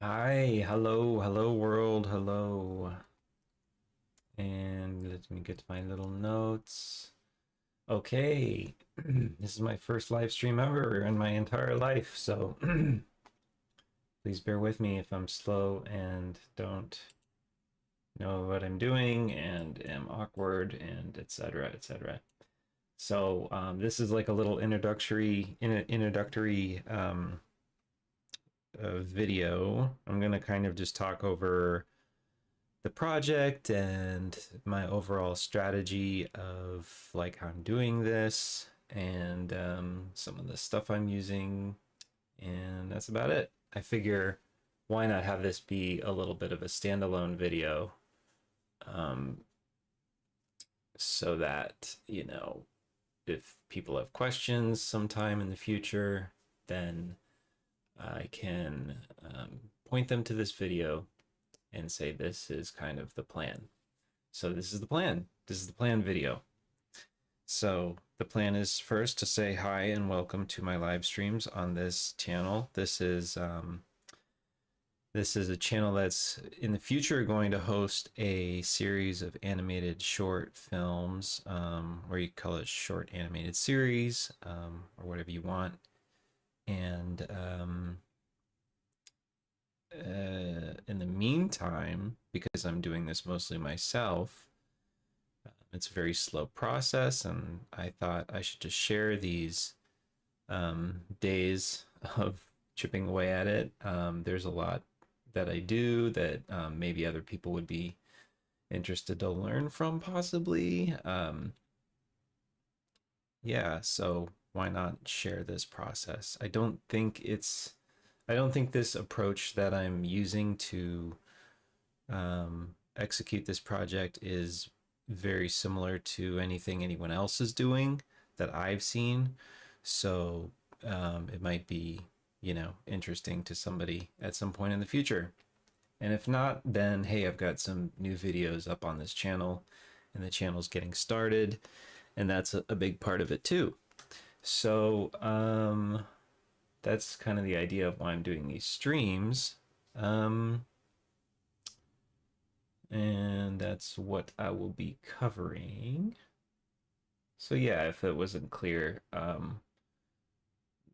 Hi, hello world, hello. And let me get my little notes. Okay, this is my first live stream ever in my entire life, so please bear with me if I'm slow and don't know what I'm doing and am awkward and etc. etc. So this is like a little introductory video. I'm gonna kind of just talk over the project and my overall strategy of like how I'm doing this and some of the stuff I'm using, and that's about it. I figure why not have this be a little bit of a standalone video, um, so that if people have questions sometime in the future, then I can point them to this video and say this is kind of the plan. So this is the plan. This is the plan video. So the plan is first to say hi and welcome to my live streams on this channel. This is a channel that's in the future going to host a series of animated short films, or you call it short animated series, or whatever you want. And in the meantime, because I'm doing this mostly myself, it's a very slow process, and I thought I should just share these days of chipping away at it. There's a lot that I do that maybe other people would be interested to learn from, possibly. Yeah, so why not share this process? I don't think this approach that I'm using to execute this project is very similar to anything anyone else is doing that I've seen. So it might be, interesting to somebody at some point in the future. And if not, then hey, I've got some new videos up on this channel, and the channel's getting started, and that's a big part of it too. So that's kind of the idea of why I'm doing these streams. And that's what I will be covering. So yeah, if it wasn't clear,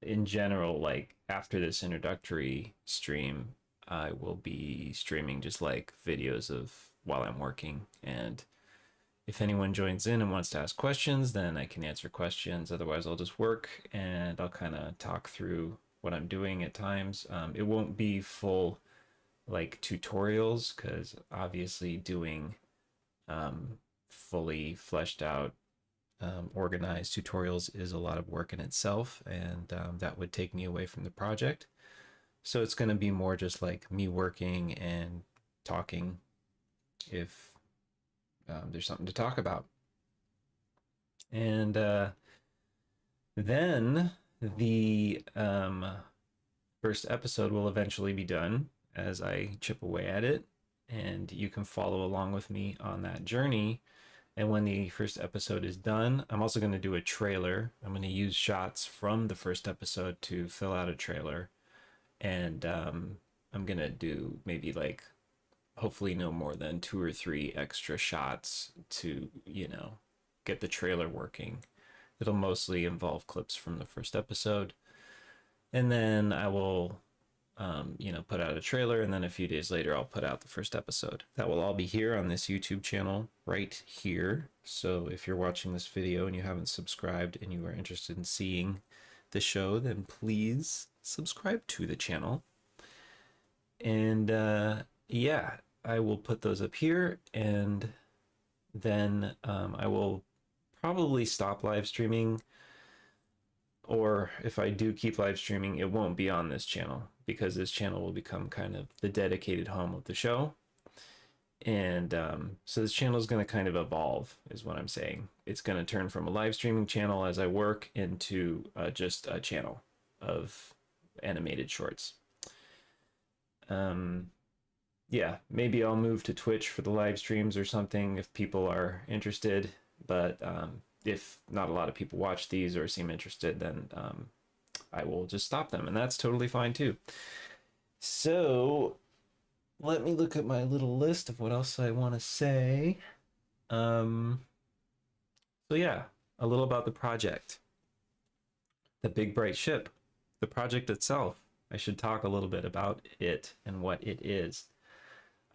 in general, like after this introductory stream, I will be streaming just like videos of while I'm working. And if anyone joins in and wants to ask questions, then I can answer questions. Otherwise, I'll just work and I'll kind of talk through what I'm doing at times. It won't be full like tutorials, because obviously doing fully fleshed out organized tutorials is a lot of work in itself, and that would take me away from the project. So it's going to be more just like me working and talking if there's something to talk about. And then the first episode will eventually be done as I chip away at it, and you can follow along with me on that journey. And when the first episode is done, I'm also going to do a trailer. I'm going to use shots from the first episode to fill out a trailer. And I'm going to do maybe like, hopefully, no more than 2 or 3 extra shots to, get the trailer working. It'll mostly involve clips from the first episode. And then I will put out a trailer, and then a few days later I'll put out the first episode. That will all be here on this YouTube channel right here. So if you're watching this video and you haven't subscribed and you are interested in seeing the show, then please subscribe to the channel. And yeah, I will put those up here, and then I will probably stop live streaming, or if I do keep live streaming, it won't be on this channel, because this channel will become kind of the dedicated home of the show. And so this channel is going to kind of evolve, is what I'm saying. It's going to turn from a live streaming channel as I work into just a channel of animated shorts. Yeah, maybe I'll move to Twitch for the live streams or something if people are interested. But if not a lot of people watch these or seem interested, then I will just stop them, and that's totally fine too. So let me look at my little list of what else I want to say. Um, so yeah, a little about the project, the Big Bright Ship, the project itself. I should talk a little bit about it and what it is.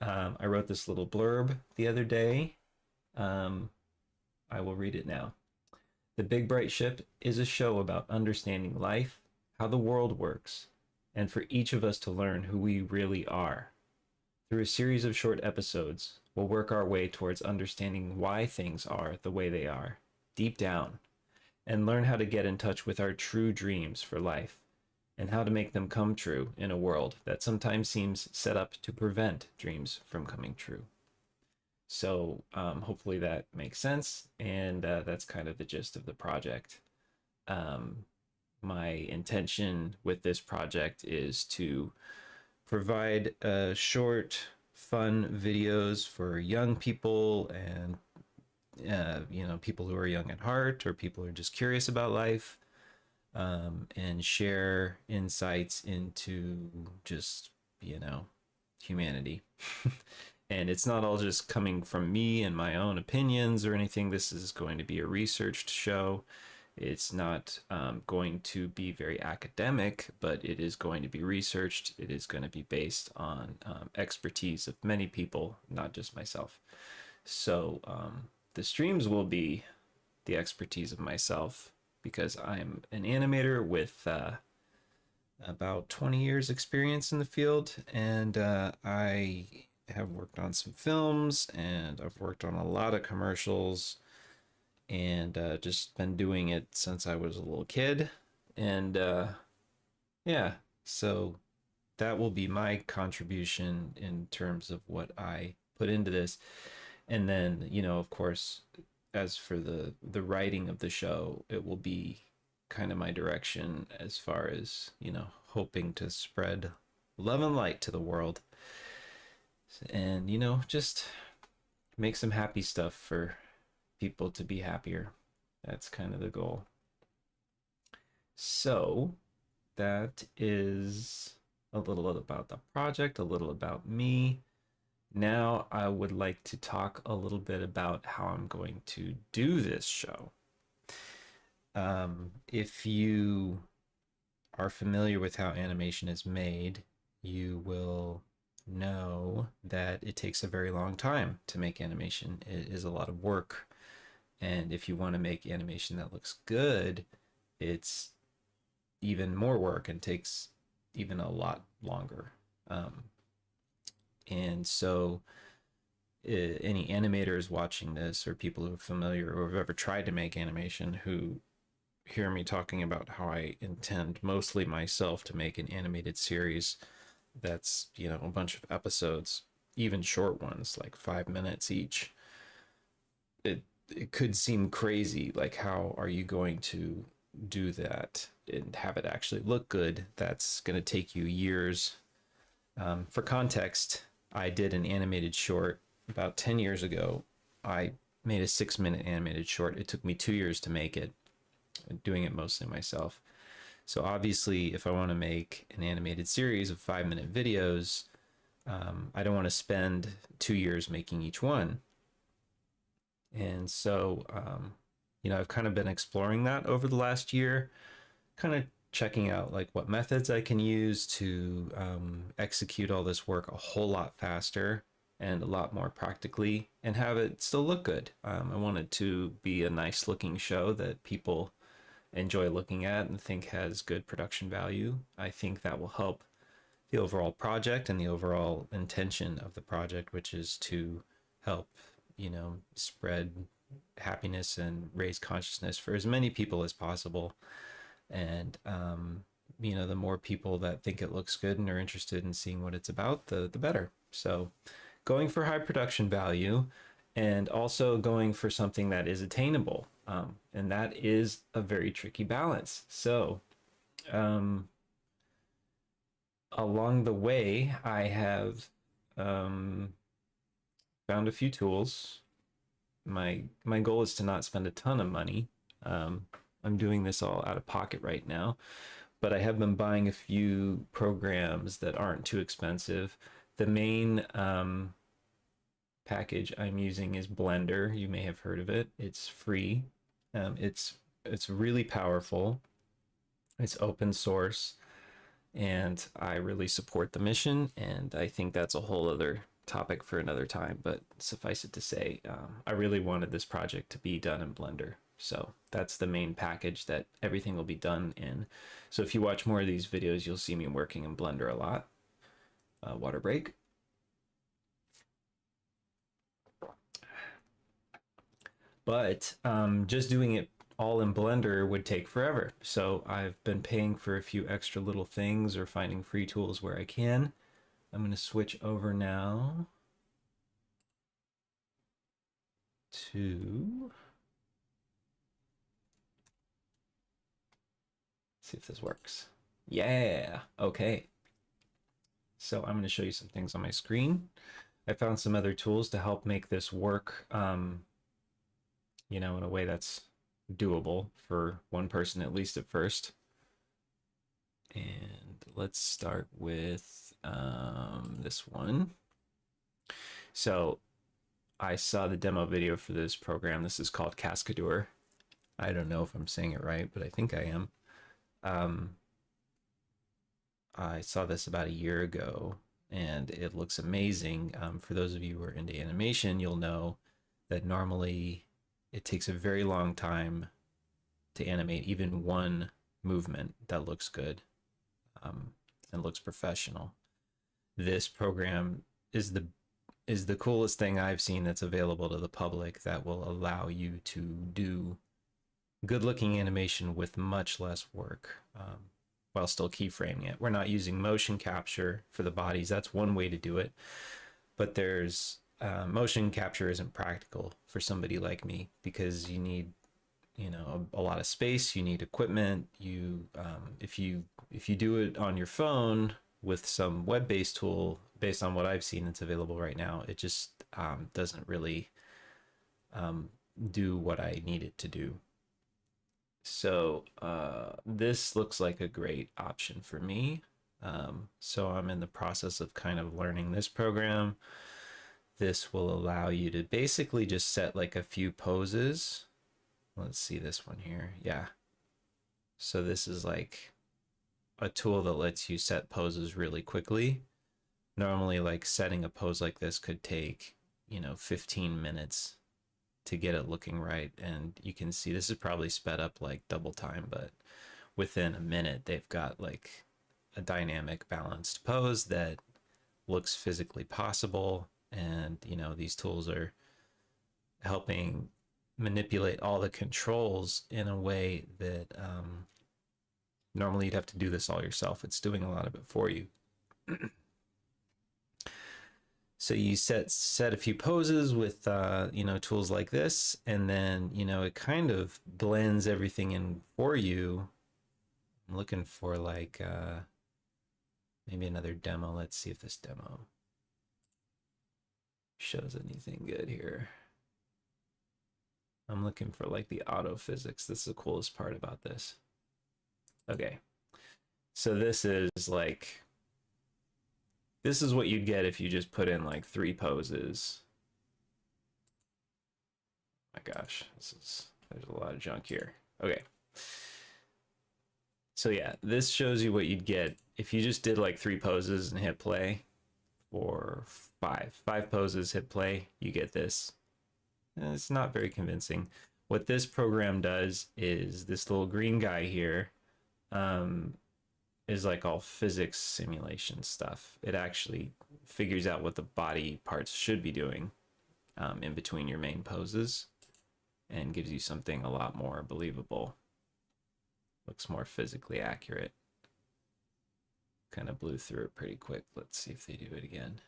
I wrote this little blurb the other day. Um, I will read it now. The Big Bright Ship is a show about understanding life, how the world works, and for each of us to learn who we really are. Through a series of short episodes, we'll work our way towards understanding why things are the way they are, deep down, and learn how to get in touch with our true dreams for life and how to make them come true in a world that sometimes seems set up to prevent dreams from coming true. So hopefully that makes sense, and that's kind of the gist of the project. Um, my intention with this project is to provide short, fun videos for young people and people who are young at heart or people who are just curious about life, and share insights into just humanity. And it's not all just coming from me and my own opinions or anything. This is going to be a researched show. It's not going to be very academic, but it is going to be researched. It is going to be based on expertise of many people, not just myself. So the streams will be the expertise of myself because I'm an animator with about 20 years experience in the field, and I have worked on some films and I've worked on a lot of commercials and just been doing it since I was a little kid. And yeah, so that will be my contribution in terms of what I put into this. And then, of course, as for the writing of the show, it will be kind of my direction as far as, hoping to spread love and light to the world and, just make some happy stuff for people to be happier. That's kind of the goal. So that is a little about the project, a little about me. Now I would like to talk a little bit about how I'm going to do this show. If you are familiar with how animation is made, you will know that it takes a very long time to make animation. It is a lot of work. And if you want to make animation that looks good, it's even more work and takes even a lot longer. And so any animators watching this or people who are familiar or have ever tried to make animation who hear me talking about how I intend mostly myself to make an animated series that's, a bunch of episodes, even short ones, like 5 minutes each. It could seem crazy, like how are you going to do that and have it actually look good? That's going to take you years. For context, I did an animated short about 10 years ago. I made a 6-minute animated short. It took me 2 years to make it, doing it mostly myself. So obviously, if I want to make an animated series of 5-minute videos, I don't want to spend 2 years making each one. And so, I've kind of been exploring that over the last year, kind of checking out like what methods I can use to execute all this work a whole lot faster and a lot more practically and have it still look good. I want it to be a nice looking show that people enjoy looking at and think has good production value. I think that will help the overall project and the overall intention of the project, which is to help, spread happiness and raise consciousness for as many people as possible. And, the more people that think it looks good and are interested in seeing what it's about, the better. So going for high production value and also going for something that is attainable. And that is a very tricky balance. So along the way, I have found a few tools. My goal is to not spend a ton of money. I'm doing this all out of pocket right now, but I have been buying a few programs that aren't too expensive The main package I'm using is Blender. You may have heard of it. It's free. It's really powerful. It's open source, and I really support the mission. And I think that's a whole other topic for another time. But suffice it to say, I really wanted this project to be done in Blender. So that's the main package that everything will be done in. So if you watch more of these videos, you'll see me working in Blender a lot. Water break. But just doing it all in Blender would take forever. So I've been paying for a few extra little things or finding free tools where I can. I'm going to switch over now to see if this works. Yeah, okay. So I'm going to show you some things on my screen. I found some other tools to help make this work, in a way that's doable for one person, at least at first. And let's start with this one. So I saw the demo video for this program. This is called Cascadeur. I don't know if I'm saying it right, but I think I am. I saw this about a year ago, and it looks amazing. For those of you who are into animation, you'll know that normally it takes a very long time to animate even one movement that looks good and looks professional. This program is the coolest thing I've seen that's available to the public that will allow you to do good looking animation with much less work while still keyframing it. We're not using motion capture for the bodies. That's one way to do it. But there's motion capture isn't practical for somebody like me because you need a lot of space, you need equipment. If you do it on your phone with some web-based tool, based on what I've seen that's available right now, it just doesn't really do what I need it to do. So this looks like a great option for me. So I'm in the process of kind of learning this program. This will allow you to basically just set like a few poses. Let's see this one here. Yeah. So this is like a tool that lets you set poses really quickly. Normally, like setting a pose like this could take, 15 minutes to get it looking right. And you can see this is probably sped up like double time, but within a minute, they've got like a dynamic balanced pose that looks physically possible. And, these tools are helping manipulate all the controls in a way that normally you'd have to do this all yourself. It's doing a lot of it for you. So you set a few poses with tools like this, and then it kind of blends everything in for you. I'm looking for like maybe another demo. Let's see if this demo shows anything good here. I'm looking for like the auto physics. This is the coolest part about this. Okay. So this is what you'd get if you just put in like 3 poses. Oh my gosh, there's a lot of junk here. Okay. So yeah, this shows you what you'd get if you just did like 3 poses and hit play, or 5 poses, hit play, you get this. And it's not very convincing. What this program does is this little green guy here is like all physics simulation stuff. It actually figures out what the body parts should be doing in between your main poses and gives you something a lot more believable. Looks more physically accurate. Kind of blew through it pretty quick. Let's see if they do it again.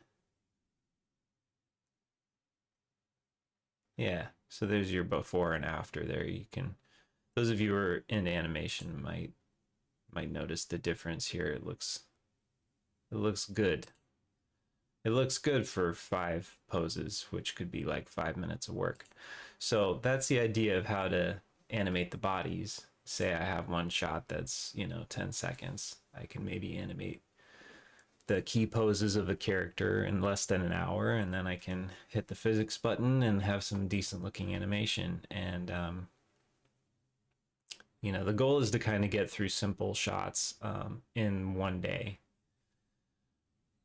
Yeah, so there's your before and after there. You can, those of you who are into animation might notice the difference here. It looks good. It looks good for 5 poses, which could be like 5 minutes of work. So that's the idea of how to animate the bodies. Say I have one shot that's 10 seconds. I can maybe animate the key poses of a character in less than an hour, and then I can hit the physics button and have some decent looking animation. And you know, the goal is to kind of get through simple shots in one day.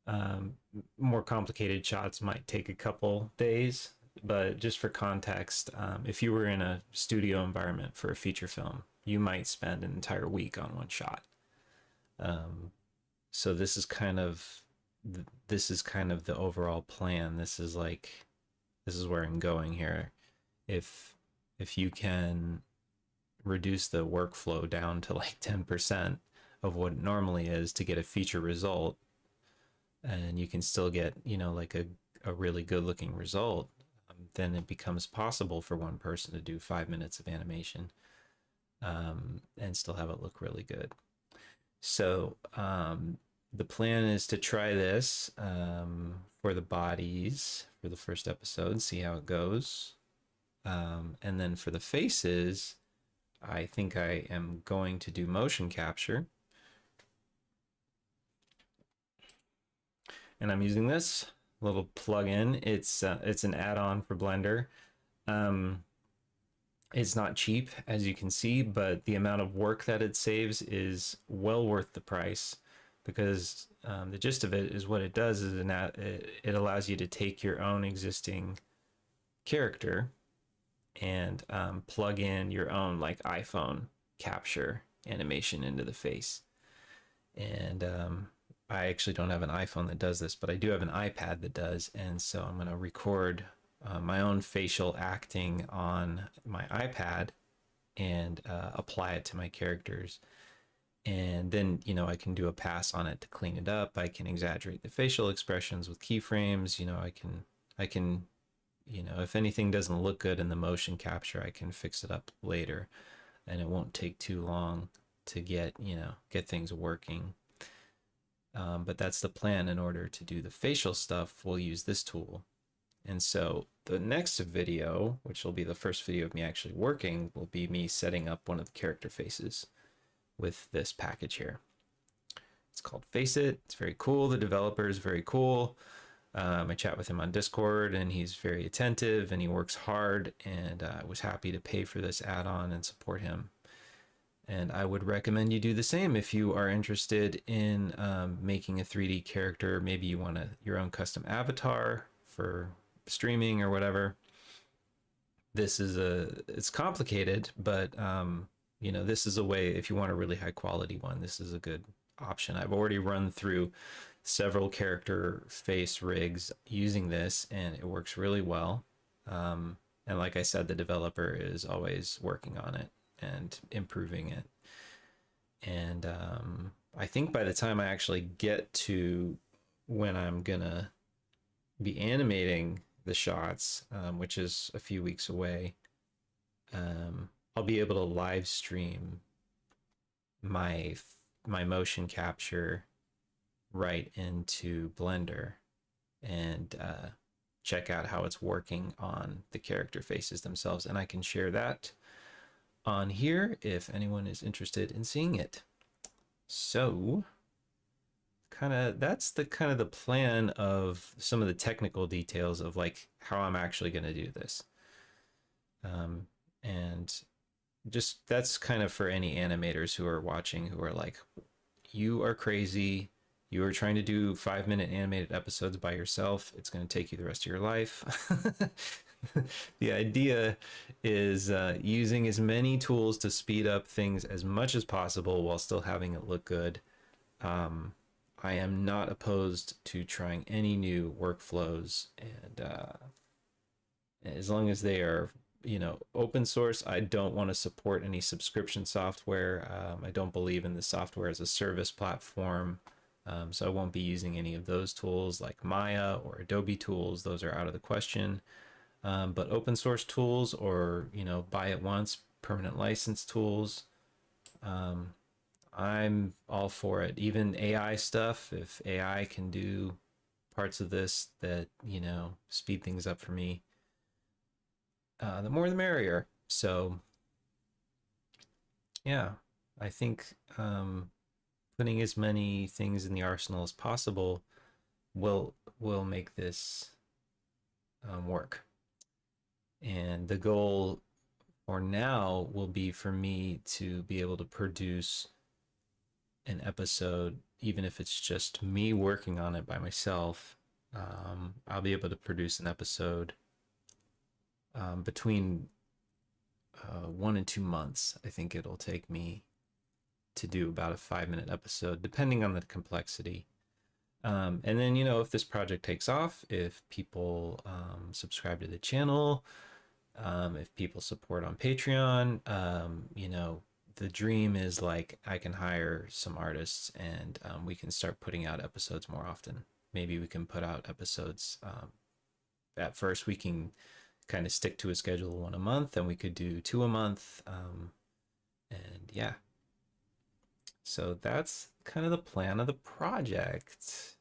um, More complicated shots might take a couple days, but just for context, if you were in a studio environment for a feature film, you might spend an entire week on one shot. um, so this is kind of the overall plan. This is where I'm going here. If you can reduce the workflow down to like 10% of what it normally is to get a feature result, and you can still get, you know, like a really good looking result, then it becomes possible for one person to do 5 minutes of animation, and still have it look really good. So the plan is to try this for the bodies for the first episode, see how it goes. And then for the faces, I think I am going to do motion capture. And I'm using this little plugin. It's an add-on for Blender. It's not cheap, as you can see, but the amount of work that it saves is well worth the price, because the gist of it is what it does is it allows you to take your own existing character and plug in your own like iPhone capture animation into the face. And I actually don't have an iPhone that does this, but I do have an iPad that does. And so I'm going to record my own facial acting on my iPad and apply it to my characters. And then, you know, I can do a pass on it to clean it up. I can exaggerate the facial expressions with keyframes. You know, I can, you know, if anything doesn't look good in the motion capture, I can fix it up later, and it won't take too long to get, you know, get things working. But that's the plan. In order to do the facial stuff, we'll use this tool. And so the next video, which will be the first video of me actually working, will be me setting up one of the character faces with this package here. It's called Face It. It's very cool. The developer is very cool. I chat with him on Discord, and he's very attentive and he works hard, and I was happy to pay for this add-on and support him. And I would recommend you do the same if you are interested in making a 3D character. Maybe you want your own custom avatar for streaming or whatever. It's complicated, but you know, this is a way, if you want a really high quality one, this is a good option. I've already run through several character face rigs using this, and it works really well. And like I said, the developer is always working on it and improving it. And I think by the time I actually get to when I'm gonna be animating the shots, which is a few weeks away, I'll be able to live stream my motion capture right into Blender and check out how it's working on the character faces themselves. And I can share that on here if anyone is interested in seeing it. So that's the kind of the plan of some of the technical details of like how I'm actually going to do this. And just that's kind of for any animators who are watching who are like, you are crazy. You are trying to do 5-minute animated episodes by yourself. It's going to take you the rest of your life. The idea is using as many tools to speed up things as much as possible while still having it look good. I am not opposed to trying any new workflows, and as long as they are, you know, open source. I don't want to support any subscription software. I don't believe in the software as a service platform. So I won't be using any of those tools like Maya or Adobe tools. Those are out of the question. But open source tools, or, you know, buy it once, permanent license tools, I'm all for it. Even AI stuff, if AI can do parts of this that, you know, speed things up for me, the more the merrier. So yeah, I think putting as many things in the arsenal as possible will make this work. And the goal for now will be for me to be able to produce an episode, even if it's just me working on it by myself. I'll be able to produce an episode between 1 and 2 months. I think it'll take me to do about a 5-minute episode, depending on the complexity. And then, if this project takes off, if people subscribe to the channel, if people support on Patreon, the dream is like I can hire some artists and we can start putting out episodes more often. Maybe we can put out episodes. At first, we can kind of stick to a schedule of 1 a month, and we could do 2 a month. And yeah, so that's kind of the plan of the project.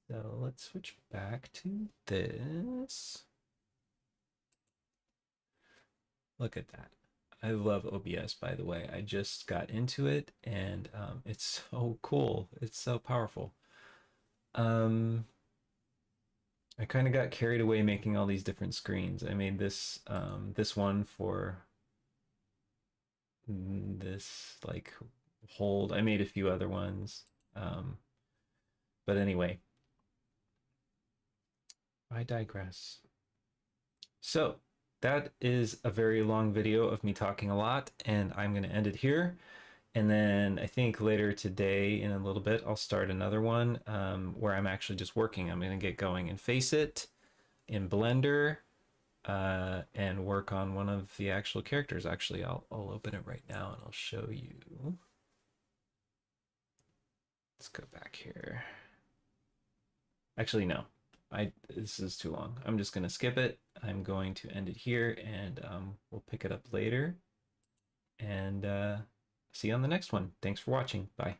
So let's switch back to this. Look at that. I love OBS, by the way. I just got into it, and it's so cool. It's so powerful. I kind of got carried away making all these different screens. I made this this one for this like hold. I made a few other ones. But anyway, I digress. So that is a very long video of me talking a lot, and I'm going to end it here. And then I think later today, in a little bit, I'll start another one where I'm actually just working. I'm going to get going and Face It in Blender and work on one of the actual characters. Actually, I'll open it right now and I'll show you. Let's go back here. Actually, no. This is too long. I'm just going to skip it. I'm going to end it here, and we'll pick it up later. And see you on the next one. Thanks for watching. Bye.